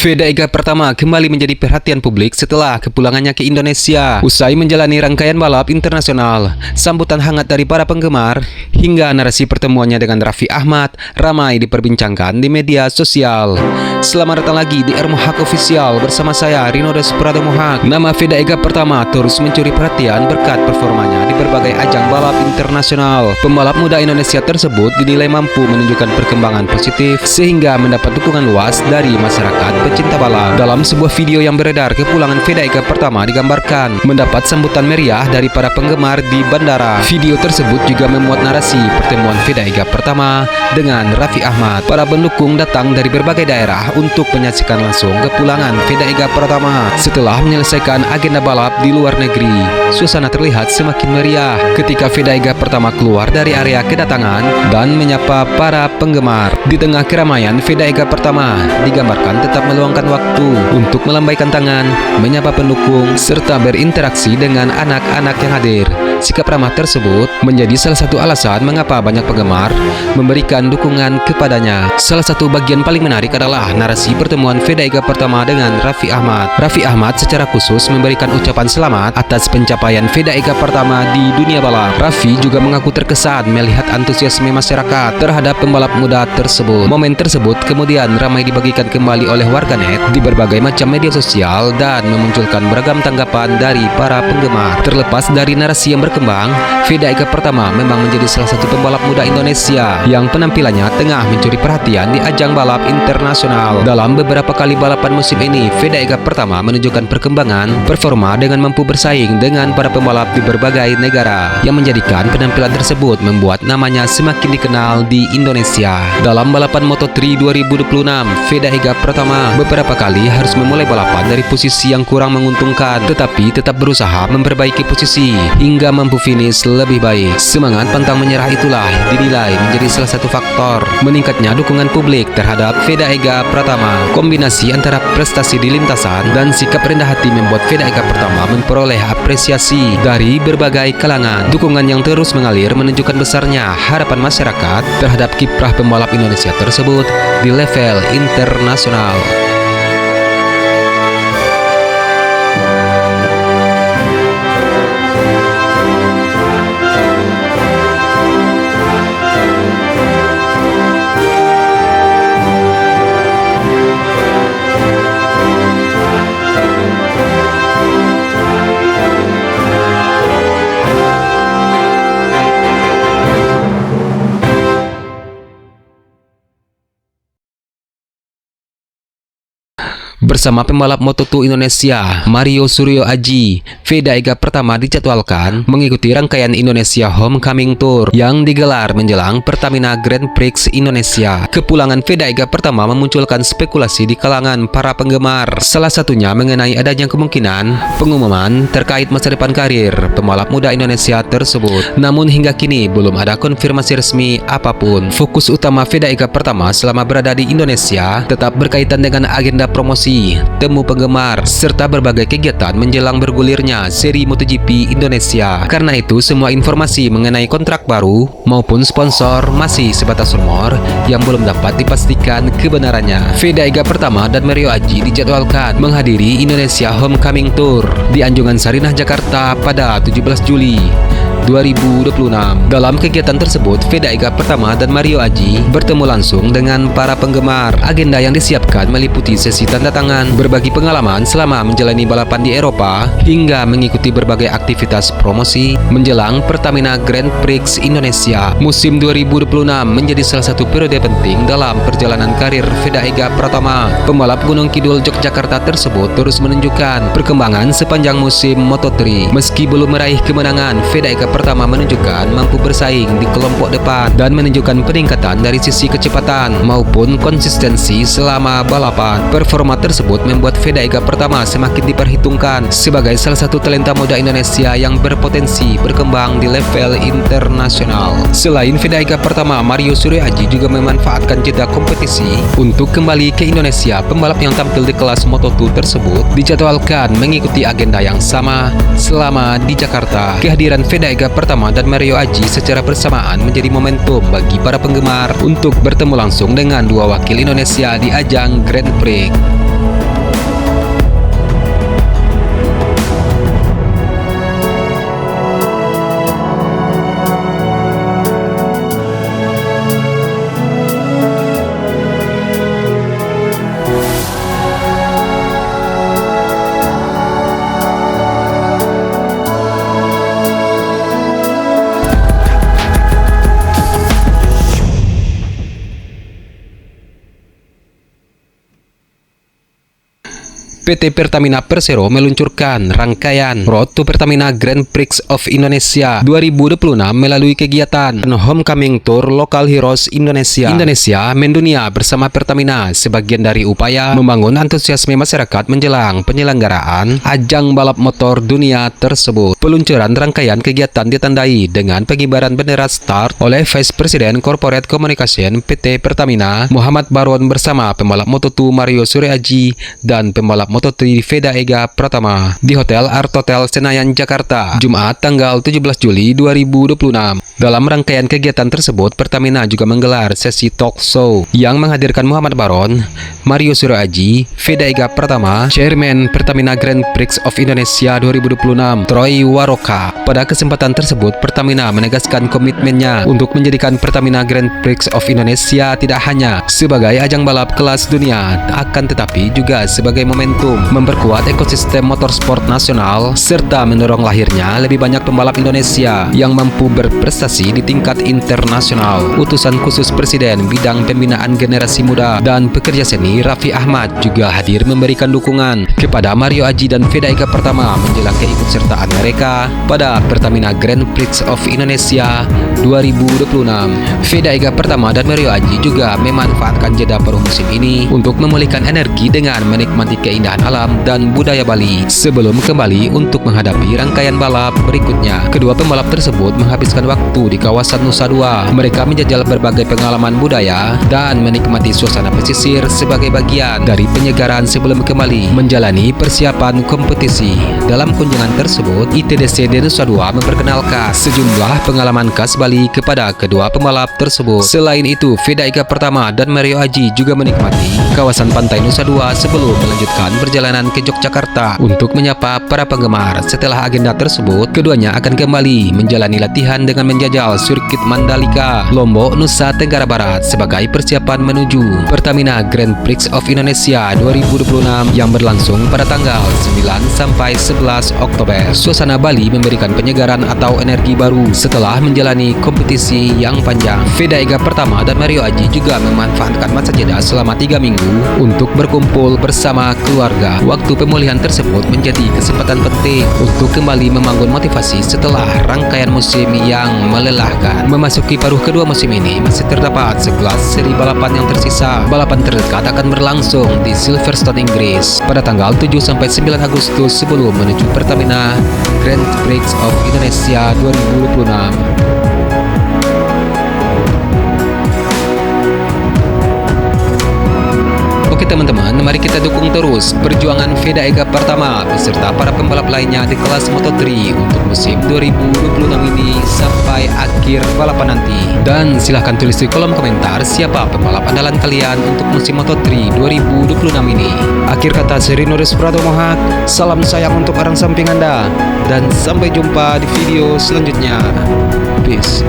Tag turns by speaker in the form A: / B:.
A: Veda Ega Pratama kembali menjadi perhatian publik setelah kepulangannya ke Indonesia. Usai menjalani rangkaian balap internasional, sambutan hangat dari para penggemar hingga narasi pertemuannya dengan Raffi Ahmad ramai diperbincangkan di media sosial. Selamat datang lagi di Mohak Official bersama saya Rinodes Prado Mohak. Nama Veda Ega Pratama terus mencuri perhatian berkat performanya di berbagai ajang balap internasional. Pembalap muda Indonesia tersebut dinilai mampu menunjukkan perkembangan positif sehingga mendapat dukungan luas dari masyarakat pecinta balap. Dalam sebuah video yang beredar, kepulangan Veda Ega Pratama digambarkan mendapat sambutan meriah dari para penggemar di bandara. Video tersebut juga memuat narasi pertemuan Veda Ega Pratama dengan Raffi Ahmad. Para pendukung datang dari berbagai daerah untuk menyaksikan langsung kepulangan Veda Ega Pratama. Setelah menyelesaikan agenda balap di luar negeri, suasana terlihat semakin meriah ketika Veda Ega Pratama keluar dari area kedatangan dan menyapa para penggemar. Di tengah keramaian, Veda Ega Pratama digambarkan tetap meluangkan waktu untuk melambaikan tangan, menyapa pendukung, serta berinteraksi dengan anak-anak yang hadir. Sikap ramah tersebut menjadi salah satu alasan mengapa banyak penggemar memberikan dukungan kepadanya. Salah satu bagian paling menarik adalah narasi pertemuan Veda Ega Pratama dengan Raffi Ahmad. Raffi Ahmad secara khusus memberikan ucapan selamat atas pencapaian Veda Ega Pratama di dunia balap. Raffi juga mengaku terkesan melihat antusiasme masyarakat terhadap pembalap muda tersebut. Momen tersebut kemudian ramai dibagikan kembali oleh warganet di berbagai macam media sosial dan memunculkan beragam tanggapan dari para penggemar. Terlepas dari narasi yang berkembang, Veda Ega Pratama memang menjadi salah satu pembalap muda Indonesia yang penampilannya tengah mencuri perhatian di ajang balap internasional. Dalam beberapa kali balapan musim ini, Veda Ega Pratama menunjukkan perkembangan performa dengan mampu bersaing dengan para pembalap di berbagai negara, yang menjadikan penampilan tersebut membuat namanya semakin dikenal di Indonesia. Dalam balapan Moto3 2026, Veda Ega Pratama beberapa kali harus memulai balapan dari posisi yang kurang menguntungkan, tetapi tetap berusaha memperbaiki posisi hingga mampu finish lebih baik. Semangat pantang menyerah itulah dinilai menjadi salah satu faktor meningkatnya dukungan publik terhadap Veda Ega Pratama. Kombinasi antara prestasi di lintasan dan sikap rendah hati membuat Veda Ega Pratama memperoleh apresiasi dari berbagai kalangan. Dukungan yang terus mengalir menunjukkan besarnya harapan masyarakat terhadap kiprah pembalap Indonesia tersebut di level internasional. Bersama pembalap Moto2 Indonesia Mario Suryo Aji, Veda Ega Pratama dijadwalkan mengikuti rangkaian Indonesia Homecoming Tour yang digelar menjelang Pertamina Grand Prix Indonesia. Kepulangan Veda Ega Pratama memunculkan spekulasi di kalangan para penggemar, salah satunya mengenai adanya kemungkinan pengumuman terkait masa depan karir pembalap muda Indonesia tersebut. Namun hingga kini belum ada konfirmasi resmi apapun. Fokus utama Veda Ega Pratama selama berada di Indonesia tetap berkaitan dengan agenda promosi, temu penggemar, serta berbagai kegiatan menjelang bergulirnya seri MotoGP Indonesia. Karena itu, semua informasi mengenai kontrak baru maupun sponsor masih sebatas rumor yang belum dapat dipastikan kebenarannya. Veda Ega Pratama dan Mario Aji dijadwalkan menghadiri Indonesia Homecoming Tour di Anjungan Sarinah, Jakarta pada 17 Juli 2026. Dalam kegiatan tersebut, Veda Ega Pratama dan Mario Aji bertemu langsung dengan para penggemar. Agenda yang disiapkan meliputi sesi tanda tangan, berbagi pengalaman selama menjalani balapan di Eropa, hingga mengikuti berbagai aktivitas promosi menjelang Pertamina Grand Prix Indonesia. Musim 2026 menjadi salah satu periode penting dalam perjalanan karir Veda Ega Pratama. Pembalap Gunung Kidul Yogyakarta tersebut terus menunjukkan perkembangan sepanjang musim Moto3. Meski belum meraih kemenangan, Veda Ega Pratama menunjukkan mampu bersaing di kelompok depan dan menunjukkan peningkatan dari sisi kecepatan maupun konsistensi selama balapan. Performa tersebut membuat Veda Ega Pratama semakin diperhitungkan sebagai salah satu talenta muda Indonesia yang berpotensi berkembang di level internasional. Selain Veda Ega Pratama, Mario Suryo Aji juga memanfaatkan jeda kompetisi untuk kembali ke Indonesia. Pembalap yang tampil di kelas Moto2 tersebut dijadwalkan mengikuti agenda yang sama selama di Jakarta. Kehadiran Veda Ega Pratama dan Mario Aji secara bersamaan menjadi momentum bagi para penggemar untuk bertemu langsung dengan dua wakil Indonesia di ajang Grand Prix. PT Pertamina Persero meluncurkan rangkaian Road to Pertamina Grand Prix of Indonesia 2026 melalui kegiatan Homecoming Tour Local Heroes Indonesia. Indonesia mendunia bersama Pertamina sebagian dari upaya membangun antusiasme masyarakat menjelang penyelenggaraan ajang balap motor dunia tersebut. Peluncuran rangkaian kegiatan ditandai dengan pengibaran bendera start oleh Vice President Corporate Communication PT Pertamina Muhammad Baron bersama pembalap Moto2 Mario Suryaji dan pembalap Moto3 Veda Ega Pratama di Hotel Art Hotel Senayan, Jakarta, Jumat tanggal 17 Juli 2026. Dalam rangkaian kegiatan tersebut, Pertamina juga menggelar sesi talk show yang menghadirkan Muhammad Baron, Mario Suryaji, Veda Ega Pratama, Chairman Pertamina Grand Prix of Indonesia 2026, Troy Waroka. Pada kesempatan tersebut, Pertamina menegaskan komitmennya untuk menjadikan Pertamina Grand Prix of Indonesia tidak hanya sebagai ajang balap kelas dunia, akan tetapi juga sebagai momentum memperkuat ekosistem motorsport nasional serta mendorong lahirnya lebih banyak pembalap Indonesia yang mampu berprestasi di tingkat internasional. Utusan khusus Presiden bidang pembinaan generasi muda dan pekerja seni Raffi Ahmad juga hadir memberikan dukungan kepada Mario Aji dan Veda Ega Pratama menjelang keikutsertaan mereka pada Pertamina Grand Prix of Indonesia 2026. Veda Ega Pratama dan Mario Aji juga memanfaatkan jeda paruh musim ini untuk memulihkan energi dengan menikmati keindahan alam dan budaya Bali sebelum kembali untuk menghadapi rangkaian balap berikutnya. Kedua pembalap tersebut menghabiskan waktu di kawasan Nusa Dua. Mereka menjajal berbagai pengalaman budaya dan menikmati suasana pesisir sebagai bagian dari penyegaran sebelum kembali menjalani persiapan kompetisi. Dalam kunjungan tersebut, ITDC Nusa Dua memperkenalkan sejumlah pengalaman khas Bali kepada kedua pembalap tersebut. Selain itu, Veda Ega Pratama dan Mario Aji juga menikmati kawasan pantai Nusa Dua sebelum melanjutkan perjalanan ke Yogyakarta untuk menyapa para penggemar. Setelah agenda tersebut, keduanya akan kembali menjalani latihan dengan menjajal sirkuit Mandalika, Lombok, Nusa Tenggara Barat sebagai persiapan menuju Pertamina Grand Prix of Indonesia 2026 yang berlangsung pada tanggal 9 sampai 11 Oktober. Suasana Bali memberikan penyegaran atau energi baru setelah menjalani kompetisi yang panjang. Veda Ega Pratama dan Mario Aji juga memanfaatkan masa jeda selama 3 minggu untuk berkumpul bersama keluarga. Waktu pemulihan tersebut menjadi kesempatan penting untuk kembali membangun motivasi setelah rangkaian musim yang melelahkan. Memasuki paruh kedua musim ini, masih terdapat 11 seri balapan yang tersisa. Balapan terdekat akan berlangsung di Silverstone, Inggris pada tanggal 7 sampai 9 Agustus sebelum menuju Pertamina Grand Prix of Indonesia 2026. Oke teman-teman, mari kita dukung terus perjuangan Veda Ega Pratama beserta para pembalap lainnya di kelas Moto3 untuk musim 2026 ini sampai akhir balapan nanti. Dan silahkan tulis di kolom komentar siapa pembalap andalan kalian untuk musim Moto3 2026 ini. Akhir kata, Seri Nuris Pratomohak, salam sayang untuk orang samping Anda, dan sampai jumpa di video selanjutnya. Peace.